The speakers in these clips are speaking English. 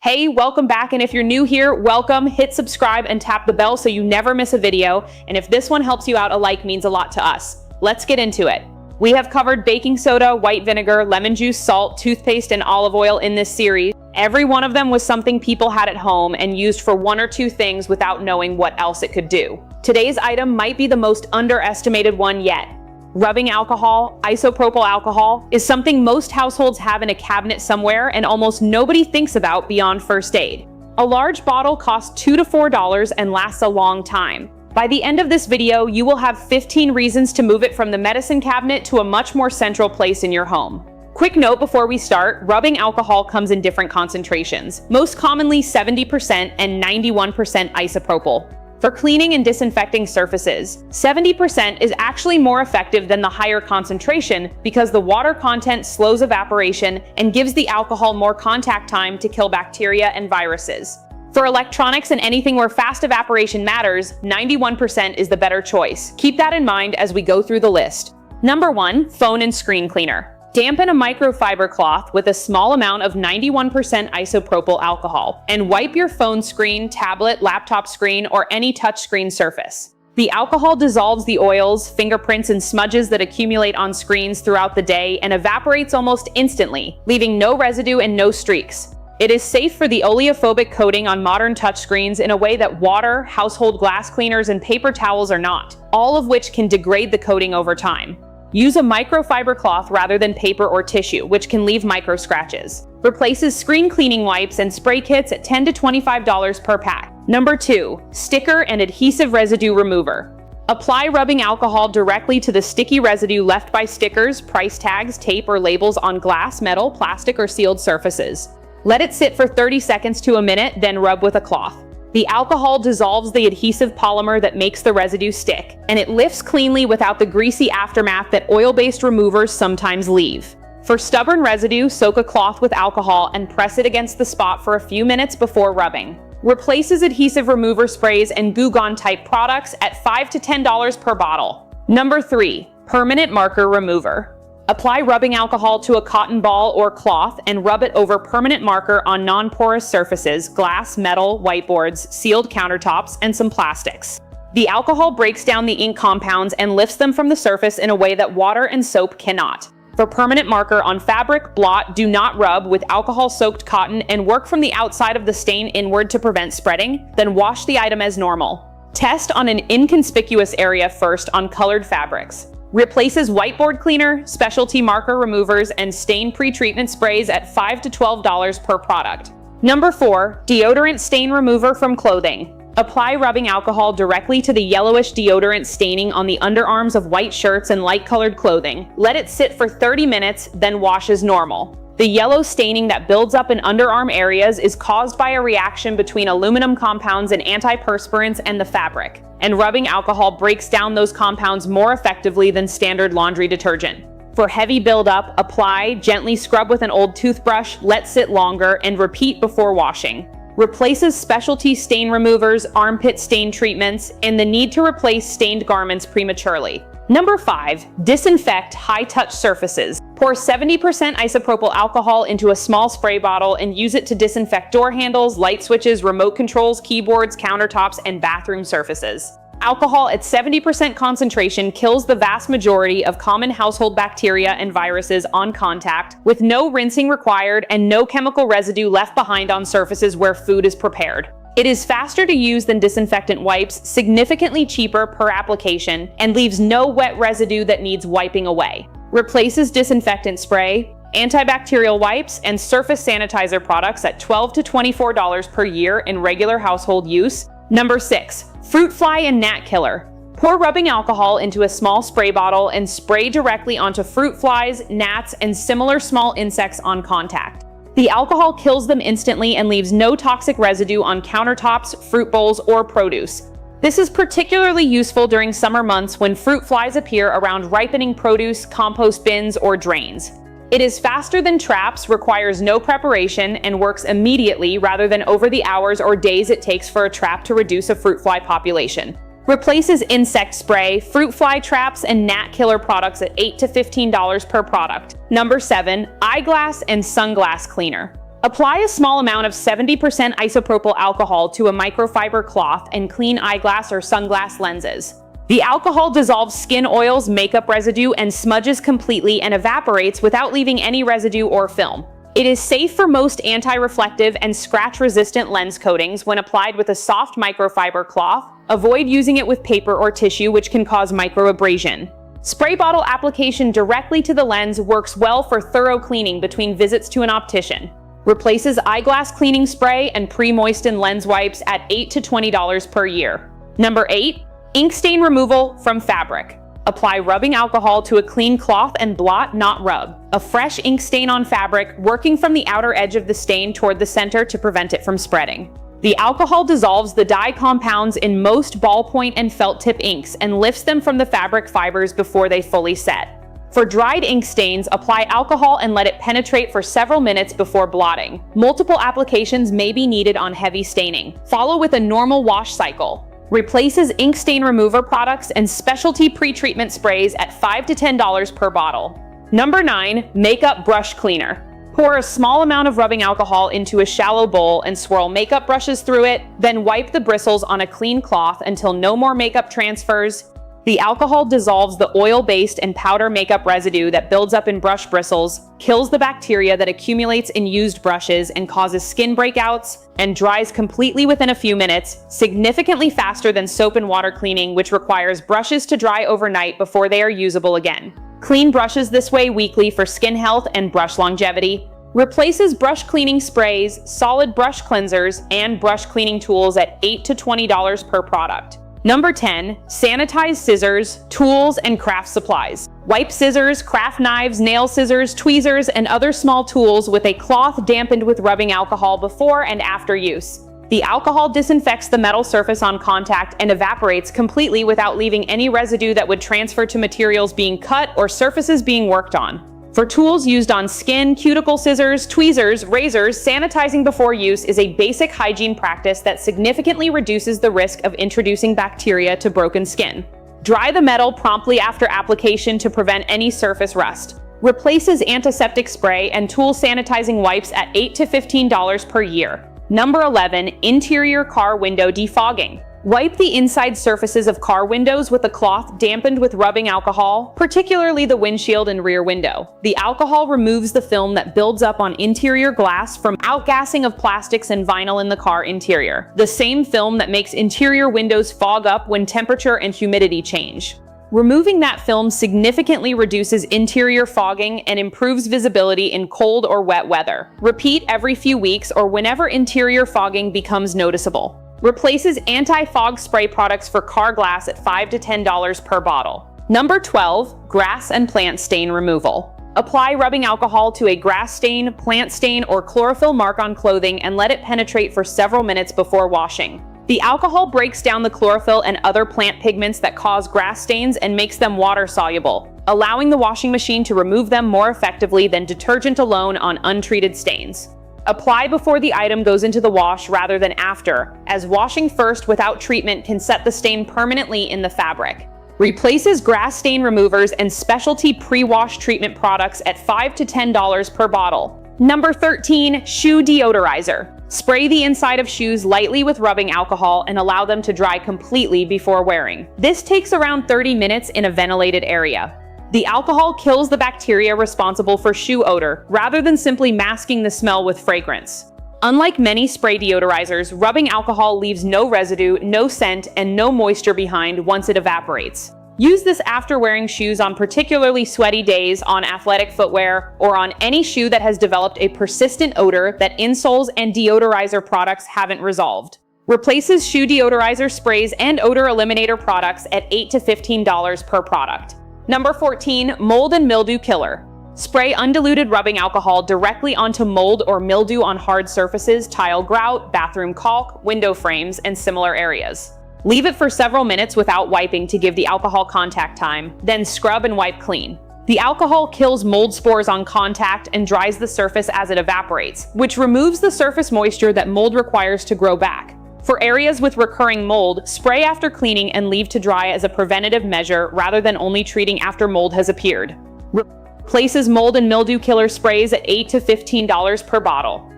Hey, welcome back, and if you're new here, welcome. Hit subscribe and tap the bell so you never miss a video, and if this one helps you out, a like means a lot to us. Let's get into it. We have covered baking soda, white vinegar, lemon juice, salt, toothpaste, and olive oil in this series. Every one of them was something people had at home and used for one or two things without knowing what else it could do. Today's item might be the most underestimated one yet. Rubbing alcohol, isopropyl alcohol, is something most households have in a cabinet somewhere and almost nobody thinks about beyond first aid. A large bottle costs $2 to $4 and lasts a long time. By the end of this video, you will have 15 reasons to move it from the medicine cabinet to a much more central place in your home. Quick note before we start, rubbing alcohol comes in different concentrations, most commonly 70% and 91% isopropyl. For cleaning and disinfecting surfaces, 70% is actually more effective than the higher concentration because the water content slows evaporation and gives the alcohol more contact time to kill bacteria and viruses. For electronics and anything where fast evaporation matters, 91% is the better choice. Keep that in mind as we go through the list. Number 1, phone and screen cleaner. Dampen a microfiber cloth with a small amount of 91% isopropyl alcohol and wipe your phone screen, tablet, laptop screen, or any touchscreen surface. The alcohol dissolves the oils, fingerprints, and smudges that accumulate on screens throughout the day and evaporates almost instantly, leaving no residue and no streaks. It is safe for the oleophobic coating on modern touchscreens in a way that water, household glass cleaners, and paper towels are not, all of which can degrade the coating over time. Use a microfiber cloth rather than paper or tissue, which can leave micro scratches. Replaces screen cleaning wipes and spray kits at $10 to $25 per pack. Number 2, sticker and adhesive residue remover. Apply rubbing alcohol directly to the sticky residue left by stickers, price tags, tape, or labels on glass, metal, plastic, or sealed surfaces. Let it sit for 30 seconds to a minute, then rub with a cloth. The alcohol dissolves the adhesive polymer that makes the residue stick, and it lifts cleanly without the greasy aftermath that oil-based removers sometimes leave. For stubborn residue, soak a cloth with alcohol and press it against the spot for a few minutes before rubbing. Replaces adhesive remover sprays and Goo Gone type products at $5 to $10 per bottle. Number 3, permanent marker remover. Apply rubbing alcohol to a cotton ball or cloth and rub it over permanent marker on non-porous surfaces, glass, metal, whiteboards, sealed countertops, and some plastics. The alcohol breaks down the ink compounds and lifts them from the surface in a way that water and soap cannot. For permanent marker on fabric, blot, do not rub with alcohol-soaked cotton and work from the outside of the stain inward to prevent spreading, then wash the item as normal. Test on an inconspicuous area first on colored fabrics. Replaces whiteboard cleaner, specialty marker removers, and stain pre-treatment sprays at $5 to $12 per product. Number 4, deodorant stain remover from clothing. Apply rubbing alcohol directly to the yellowish deodorant staining on the underarms of white shirts and light-colored clothing. Let it sit for 30 minutes, then wash as normal. The yellow staining that builds up in underarm areas is caused by a reaction between aluminum compounds and antiperspirants and the fabric, and rubbing alcohol breaks down those compounds more effectively than standard laundry detergent. For heavy buildup, apply, gently scrub with an old toothbrush, let sit longer, and repeat before washing. Replaces specialty stain removers, armpit stain treatments, and the need to replace stained garments prematurely. Number 5, disinfect high-touch surfaces. Pour 70% isopropyl alcohol into a small spray bottle and use it to disinfect door handles, light switches, remote controls, keyboards, countertops, and bathroom surfaces. Alcohol at 70% concentration kills the vast majority of common household bacteria and viruses on contact, with no rinsing required and no chemical residue left behind on surfaces where food is prepared. It is faster to use than disinfectant wipes, significantly cheaper per application, and leaves no wet residue that needs wiping away. Replaces disinfectant spray, antibacterial wipes, and surface sanitizer products at $12 to $24 per year in regular household use. Number 6, fruit fly and gnat killer. Pour rubbing alcohol into a small spray bottle and spray directly onto fruit flies, gnats, and similar small insects on contact. The alcohol kills them instantly and leaves no toxic residue on countertops, fruit bowls, or produce. This is particularly useful during summer months when fruit flies appear around ripening produce, compost bins, or drains. It is faster than traps, requires no preparation, and works immediately rather than over the hours or days it takes for a trap to reduce a fruit fly population. Replaces insect spray, fruit fly traps, and gnat killer products at $8 to $15 per product. Number 7, eyeglass and sunglass cleaner. Apply a small amount of 70% isopropyl alcohol to a microfiber cloth and clean eyeglass or sunglass lenses. The alcohol dissolves skin oils, makeup residue, and smudges completely and evaporates without leaving any residue or film. It is safe for most anti-reflective and scratch-resistant lens coatings when applied with a soft microfiber cloth. Avoid using it with paper or tissue, which can cause microabrasion. Spray bottle application directly to the lens works well for thorough cleaning between visits to an optician. Replaces eyeglass cleaning spray and pre-moistened lens wipes at $8 to $20 per year. Number 8. Ink stain removal from fabric. Apply rubbing alcohol to a clean cloth and blot, not rub. A fresh ink stain on fabric, working from the outer edge of the stain toward the center to prevent it from spreading. The alcohol dissolves the dye compounds in most ballpoint and felt tip inks and lifts them from the fabric fibers before they fully set. For dried ink stains, apply alcohol and let it penetrate for several minutes before blotting. Multiple applications may be needed on heavy staining. Follow with a normal wash cycle. Replaces ink stain remover products and specialty pre-treatment sprays at $5 to $10 per bottle. Number 9. Makeup brush cleaner. Pour a small amount of rubbing alcohol into a shallow bowl and swirl makeup brushes through it, then wipe the bristles on a clean cloth until no more makeup transfers. The alcohol dissolves the oil-based and powder makeup residue that builds up in brush bristles, kills the bacteria that accumulates in used brushes and causes skin breakouts, and dries completely within a few minutes, significantly faster than soap and water cleaning, which requires brushes to dry overnight before they are usable again. Clean brushes this way weekly for skin health and brush longevity. Replaces brush cleaning sprays, solid brush cleansers, and brush cleaning tools at $8 to $20 per product. Number 10. Sanitized scissors, tools, and craft supplies. Wipe scissors, craft knives, nail scissors, tweezers, and other small tools with a cloth dampened with rubbing alcohol before and after use. The alcohol disinfects the metal surface on contact and evaporates completely without leaving any residue that would transfer to materials being cut or surfaces being worked on. For tools used on skin, cuticle scissors, tweezers, razors, sanitizing before use is a basic hygiene practice that significantly reduces the risk of introducing bacteria to broken skin. Dry the metal promptly after application to prevent any surface rust. Replaces antiseptic spray and tool sanitizing wipes at $8 to $15 per year. Number 11. Interior car window defogging. Wipe the inside surfaces of car windows with a cloth dampened with rubbing alcohol, particularly the windshield and rear window. The alcohol removes the film that builds up on interior glass from outgassing of plastics and vinyl in the car interior, the same film that makes interior windows fog up when temperature and humidity change. Removing that film significantly reduces interior fogging and improves visibility in cold or wet weather. Repeat every few weeks or whenever interior fogging becomes noticeable. Replaces anti-fog spray products for car glass at $5 to $10 per bottle. Number 12. Grass and plant stain removal. Apply rubbing alcohol to a grass stain, plant stain, or chlorophyll mark on clothing and let it penetrate for several minutes before washing. The alcohol breaks down the chlorophyll and other plant pigments that cause grass stains and makes them water-soluble, allowing the washing machine to remove them more effectively than detergent alone on untreated stains. Apply before the item goes into the wash rather than after, as washing first without treatment can set the stain permanently in the fabric. Replaces grass stain removers and specialty pre-wash treatment products at $5 to $10 per bottle. Number 13. Shoe deodorizer. Spray the inside of shoes lightly with rubbing alcohol and allow them to dry completely before wearing. This takes around 30 minutes in a ventilated area. The alcohol kills the bacteria responsible for shoe odor, rather than simply masking the smell with fragrance. Unlike many spray deodorizers, rubbing alcohol leaves no residue, no scent, and no moisture behind once it evaporates. Use this after wearing shoes on particularly sweaty days, on athletic footwear, or on any shoe that has developed a persistent odor that insoles and deodorizer products haven't resolved. Replaces shoe deodorizer sprays and odor eliminator products at $8 to $15 per product. Number 14. Mold and mildew killer. Spray undiluted rubbing alcohol directly onto mold or mildew on hard surfaces, tile grout, bathroom caulk, window frames, and similar areas. Leave it for several minutes without wiping to give the alcohol contact time, then scrub and wipe clean. The alcohol kills mold spores on contact and dries the surface as it evaporates, which removes the surface moisture that mold requires to grow back. For areas with recurring mold, spray after cleaning and leave to dry as a preventative measure rather than only treating after mold has appeared. Replaces mold and mildew killer sprays at $8 to $15 per bottle.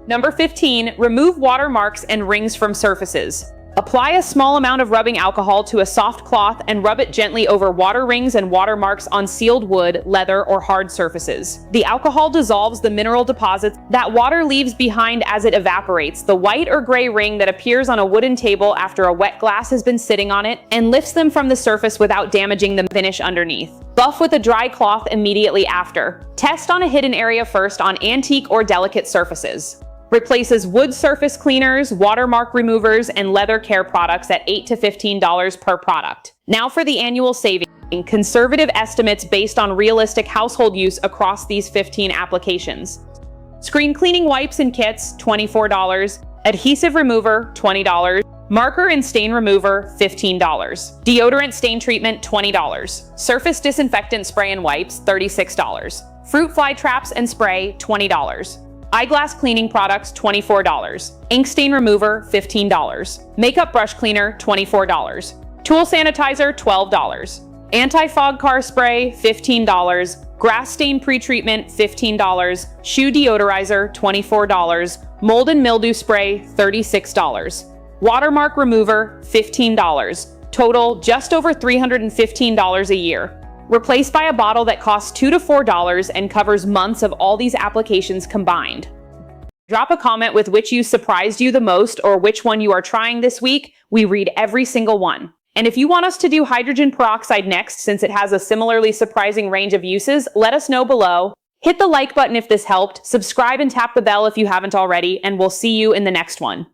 Number 15, remove watermarks and rings from surfaces. Apply a small amount of rubbing alcohol to a soft cloth and rub it gently over water rings and watermarks on sealed wood, leather, or hard surfaces. The alcohol dissolves the mineral deposits that water leaves behind as it evaporates the white or gray ring that appears on a wooden table after a wet glass has been sitting on it, and lifts them from the surface without damaging the finish underneath. Buff with a dry cloth immediately after. Test on a hidden area first on antique or delicate surfaces. Replaces wood surface cleaners, watermark removers, and leather care products at $8 to $15 per product. Now for the annual saving. Conservative estimates based on realistic household use across these 15 applications. Screen cleaning wipes and kits, $24. Adhesive remover, $20. Marker and stain remover, $15. Deodorant stain treatment, $20. Surface disinfectant spray and wipes, $36. Fruit fly traps and spray, $20. Eyeglass cleaning products, $24. Ink stain remover, $15. Makeup brush cleaner, $24. Tool sanitizer, $12. Anti-fog car spray, $15. Grass stain pretreatment, $15. Shoe deodorizer, $24. Mold and mildew spray, $36. Watermark remover, $15. Total, just over $315 a year. Replaced by a bottle that costs $2 to $4 and covers months of all these applications combined. Drop a comment with which use surprised you the most or which one you are trying this week. We read every single one. And if you want us to do hydrogen peroxide next, since it has a similarly surprising range of uses, let us know below. Hit the like button if this helped, subscribe and tap the bell if you haven't already, and we'll see you in the next one.